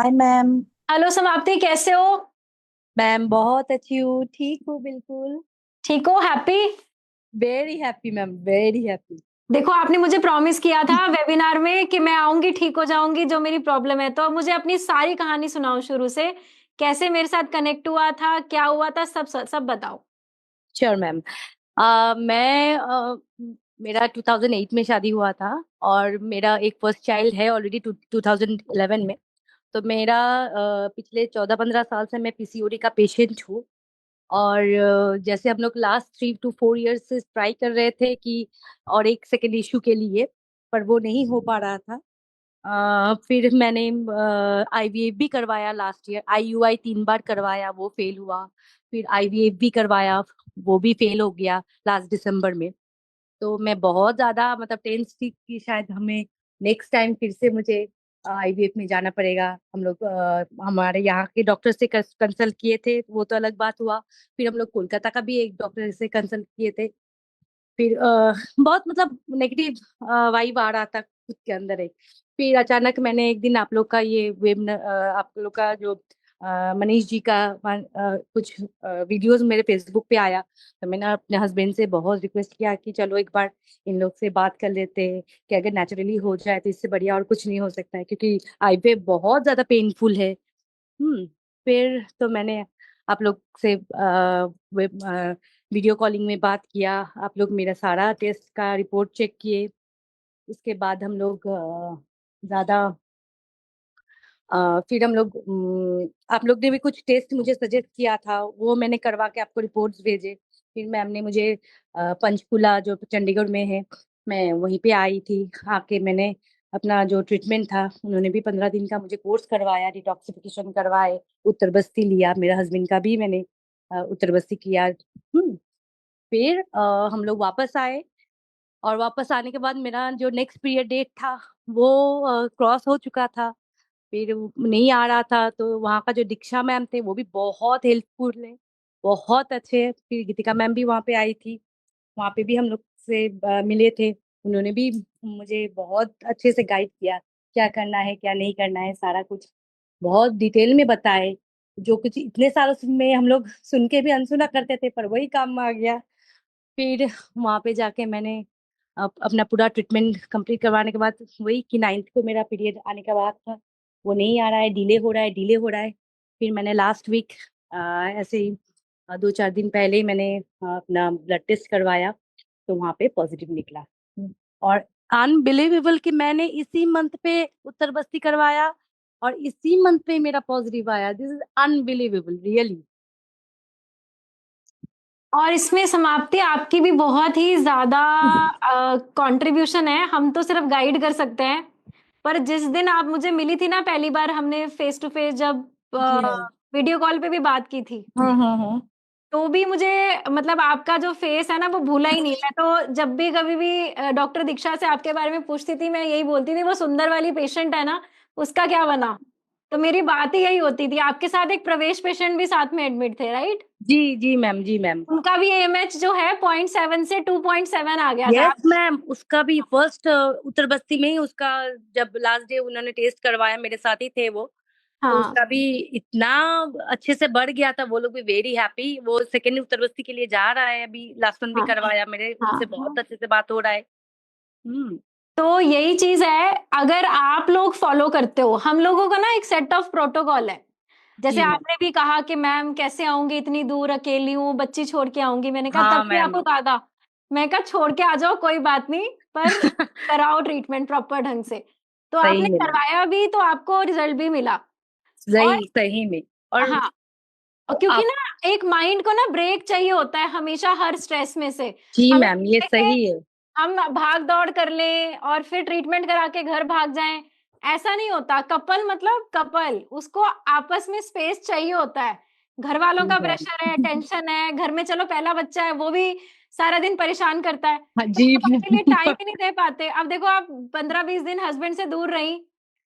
Hi ma'am. Hello समाप्ति, कैसे हो? मैम बहुत अच्छी हूँ, ठीक हूँ बिल्कुल। ठीक हो? Happy? Very happy ma'am, very happy. देखो, आपने मुझे प्रॉमिस किया था वेबिनार में कि मैं आऊँगी, ठीक हो जाऊँगी, जो मेरी प्रॉब्लम है। तो अब मुझे अपनी सारी कहानी सुनाओ शुरू से। कैसे मेरे साथ कनेक्ट हुआ था, क्या हुआ था, सब बताओ। Sure ma'am. मैं मेरा 2008 में शादी हुआ था और मेरा एक फर्स्ट चाइल्ड है ऑलरेडी 2011 में। तो मेरा पिछले 14-15 साल से मैं पीसीओडी का पेशेंट हूँ। और जैसे हम लोग लास्ट 3 to 4 years से ट्राई कर रहे थे कि और एक सेकेंड इशू के लिए, पर वो नहीं हो पा रहा था। फिर मैंने आईवीएफ भी करवाया लास्ट ईयर, आईयूआई 3 बार करवाया, वो फेल हुआ। फिर आईवीएफ भी करवाया, वो भी फेल हो गया लास्ट दिसंबर में। तो मैं बहुत ज्यादा मतलब टेंस थी कि शायद हमें नेक्स्ट टाइम फिर से मुझे आईवीएफ में जाना पड़ेगा। हम लोग हमारे यहाँ के डॉक्टर से कंसल्ट किए थे, वो तो अलग बात हुआ। फिर हम लोग कोलकाता का भी एक डॉक्टर से कंसल्ट किए थे। फिर बहुत मतलब नेगेटिव वाइब आ रहा था खुद के अंदर एक। फिर अचानक मैंने एक दिन आप लोग का ये वेब आप लोग का जो मनीष जी का कुछ वीडियोस मेरे फेसबुक पे आया। तो मैंने अपने हस्बैंड से बहुत रिक्वेस्ट किया कि चलो एक बार इन लोग से बात कर लेते हैं कि अगर नेचुरली हो जाए तो इससे बढ़िया और कुछ नहीं हो सकता है, क्योंकि आईवीएफ बहुत ज्यादा पेनफुल है। फिर तो मैंने आप लोग से वेब वीडियो कॉलिंग में बात किया। आप लोग मेरा सारा टेस्ट का रिपोर्ट चेक किए। उसके बाद हम लोग ज्यादा फिर हम लोग आप लोग ने भी कुछ टेस्ट मुझे सजेस्ट किया था, वो मैंने करवा के आपको रिपोर्ट्स भेजे। फिर मैम ने मुझे पंचकुला जो चंडीगढ़ में है, मैं वहीं पे आई थी। आके मैंने अपना जो ट्रीटमेंट था, उन्होंने भी 15 दिन का मुझे कोर्स करवाया, डिटॉक्सिफिकेशन करवाए, उत्तर बस्ती लिया, मेरे हस्बैंड का भी मैंने उत्तर बस्ती किया। फिर हम लोग वापस आए। और वापस आने के बाद मेरा जो नेक्स्ट पीरियड डेट था वो क्रॉस हो चुका था। फिर वो नहीं आ रहा था, तो वहाँ का जो दीक्षा मैम थे वो भी बहुत हेल्पफुल है, बहुत अच्छे हैं। फिर गीतिका मैम भी वहाँ पे आई थी, वहाँ पे भी हम लोग से मिले थे। उन्होंने भी मुझे बहुत अच्छे से गाइड किया, क्या करना है क्या नहीं करना है, सारा कुछ बहुत डिटेल में बताए। जो कुछ इतने सालों में हम लोग सुन के भी अनसुना करते थे, पर वही काम में आ गया। फिर वहां पे जाके मैंने अपना पूरा ट्रीटमेंट कंप्लीट करवाने के बाद, वही कि 9th को मेरा पीरियड आने का बाद था, वो नहीं आ रहा है, डिले हो रहा है, डिले हो रहा है। फिर मैंने लास्ट वीक ऐसे ही 2-4 दिन पहले ही मैंने अपना ब्लड टेस्ट करवाया, तो वहां पे पॉजिटिव निकला। और अनबिलीवेबल कि मैंने इसी मंथ पे उत्तर बस्ती करवाया और इसी मंथ पे मेरा पॉजिटिव आया। This is unbelievable really. और इसमें समाप्ति आपकी भी बहुत ही ज़्यादा कंट्रीब्यूशन है। हम तो सिर्फ गाइड कर सकते हैं। पर जिस दिन आप मुझे मिली थी ना पहली बार, हमने फेस टू फेस जब जी मैम। वीडियो कॉल पे भी बात की थी, हाँ। तो भी मुझे मतलब आपका जो फेस है ना वो भूला ही नहीं। मैं तो जब भी कभी भी डॉक्टर दीक्षा से आपके बारे में पूछती थी, मैं यही बोलती थी, वो सुंदर वाली पेशेंट है ना, उसका क्या बना। तो मेरी बात ही यही होती थी। आपके साथ एक प्रवेश पेशेंट भी साथ में एडमिट थे, राइट? जी जी मैम, जी मैम। उनका भी एएमएच जो है 0.7 से 2.7 आ गया था। यस मैम, उसका भी फर्स्ट उत्तर बस्ती में ही उसका, जब लास्ट डे उन्होंने टेस्ट करवाया, मेरे साथ ही थे वो। तो हाँ, उसका भी इतना अच्छे से बढ़ गया था, वो लोग भी वेरी हैप्पी। वो सेकेंड उत्तर बस्ती के लिए जा रहा है, अभी लास्ट मंथ भी हाँ, करवाया, मेरे उनसे बहुत हाँ। अच्छे से बात हो रहा है। हम्म। तो यही चीज है, अगर आप लोग फॉलो करते हो, हम लोगों का ना एक सेट ऑफ प्रोटोकॉल है। जैसे जी मैम। आपने भी कहा कि मैम कैसे आऊंगी, इतनी दूर अकेली हूँ, बच्ची छोड़ के आऊंगी। मैंने कहा, हाँ तब भी मैम। आपको कहा था, मैं कहा छोड़ के आ जाओ कोई बात नहीं, पर कराओ ट्रीटमेंट प्रॉपर ढंग से। तो सही आपने में मैम। करवाया भी, तो आपको रिजल्ट भी मिला। और सही सही में। और हाँ, और क्योंकि आप। ना एक माइंड को ना ब्रेक चाहिए होता है हमेशा, हर स्ट्रेस में से। जी हमें मैम, ये लगता है सही कि है। हम भाग दौड़ कर लें और फिर ट्रीटमेंट करा के घर भाग जाएं। ऐसा नहीं होता। कपल मतलब कपल, उसको आपस में स्पेस चाहिए होता है। घर वालों जी का मैम। प्रेशर है, टेंशन है, घर में चलो पहला बच्चा है, वो भी सारा दिन परेशान करता है, हाँ तो जी आप अपने लिए टाइम मैम। ही नहीं दे पाते। अब देखो, आप 15-20 दिन हस्बैंड से दूर रही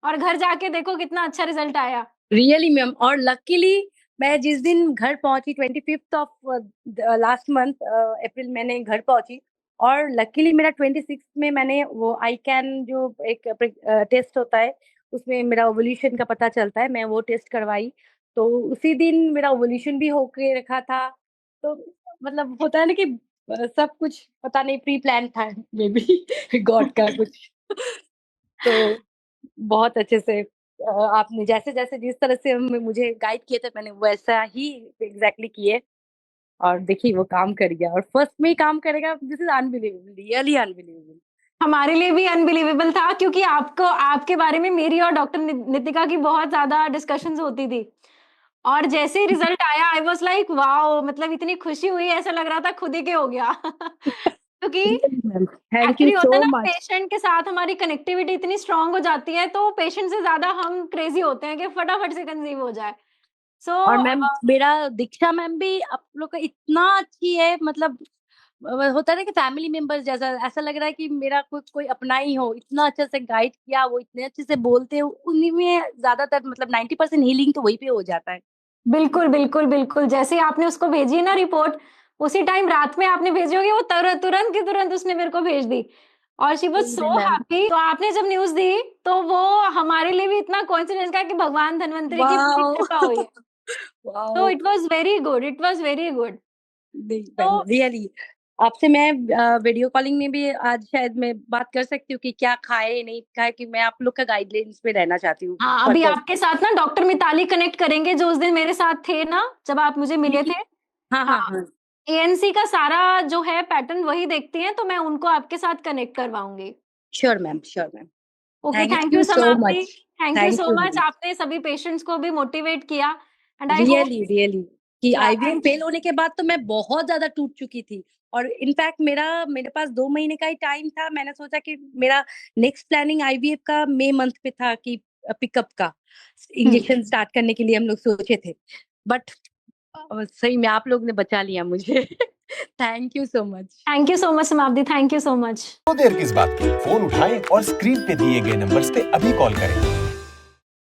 और घर जाके देखो कितना अच्छा रिजल्ट आया। रियली मैम, और लकीली मैं जिस दिन घर पहुंची 25th ऑफ लास्ट मंथ अप्रैल, मैंने घर पहुंची। और लकीली मेरा 26 में मैंने वो आई कैन जो एक टेस्ट होता है, उसमें मेरा ओवुलेशन का पता चलता है, मैं वो टेस्ट करवाई, तो उसी दिन मेरा ओवुलेशन भी होके रखा था। तो मतलब होता है ना कि सब कुछ पता नहीं प्री प्लान था मे बी गॉड का कुछ। तो बहुत अच्छे से आपने जैसे-जैसे जिस तरह से मुझे गाइड किए थे मैंने वैसा ही एग्ज़ैक्टली किए और देखिए वो काम कर गया और फर्स्ट में ही काम करेगा, this is unbelievable, really unbelievable. हमारे लिए भी अनबिलीवेबल था क्योंकि आपको आपके बारे में मेरी और डॉक्टर नितिका की बहुत ज़्यादा डिस्कशंस होती थी। और जैसे ही रिज़ल्ट आया आई वाज़ लाइक वॉव! मतलब इतनी खुशी हुई ऐसा लग रहा था खुद ही के हो गया। क्योंकि really ma'am, thank you actually होता है सो ना मच। पेशेंट के साथ हमारी कनेक्टिविटी इतनी स्ट्रॉन्ग हो जाती है तो पेशेंट से ज़्यादा हम क्रेज़ी होते हैं कि फटाफट से कंसीव हो जाए। सो और मैम मेरा दीक्षा मैम भी आप लोग का इतना अच्छी है, मतलब होता है ना कि फैमिली मेंबर्स जैसा, ऐसा लग रहा है कि मेरा कोई कोई अपना ही हो, इतना अच्छे से गाइड किया, वो इतने अच्छे से बोलते हो, उन्हीं में ज्यादातर मतलब 90% हीलिंग तो वहीं पे हो जाता है। बिल्कुल, बिल्कुल, बिल्कुल, जैसे ही आपने उसको भेजी है ना रिपोर्ट, उसी टाइम रात में आपने भेजी होगी वो तुरंत की तुरंत उसने मेरे को भेज दी और शी वाज़ सही में सो मैम। हैप्पी तो आपने जब न्यूज़ दी, तो वो हमारे लिए भी इतना कोइंसिडेंस का कि भगवान धन्वंतरी की पूरी वाओ कृपा हुई है। तो wow. It was very good. नहीं तो मैम, रियली आपसे मैं वीडियो कॉलिंग में भी आज शायद मैं बात कर सकती हूँ कि क्या खाए नहीं खाए, कि मैं आप लोग का गाइडलाइंस पे रहना चाहती हूँ हाँ, अभी फर्दर। आपके साथ ना डॉक्टर मिताली कनेक्ट करेंगे जो उस दिन मेरे साथ थे ना, जब आप मुझे मिले थे। हाँ हाँ हाँ, हाँ। एएनसी का सारा जो है पैटर्न वही देखती हैं, तो मैं उनको आपके साथ कनेक्ट करवाऊँगी। Sure ma'am, sure ma'am. Okay, thank thank you you so समाप्ति। Much. Thank you thank so you much ma'am. आपने सभी पेशेंट्स को भी मोटिवेट किया and I hope really really कि या आईवीएफ फेल होने के बाद तो मैं बहुत ज्यादा टूट चुकी थी, और इनफैक्ट मेरे पास 2 महीने का ही टाइम था। मैंने सोचा कि मेरा नेक्स्ट प्लानिंग आईवीएफ का मई मंथ पे था, कि पिकअप का हुँ, इंजेक्शन स्टार्ट करने के लिए हम लोग सोचे थे, बट सही में आप लोग ने बचा लिया मुझे। Thank you so much. Thank you so much समाप्ति, थैंक यू सो मच। तो देर किस बात की, फोन उठाएं और स्क्रीन पे दिए गए नंबर्स पे अभी कॉल करें।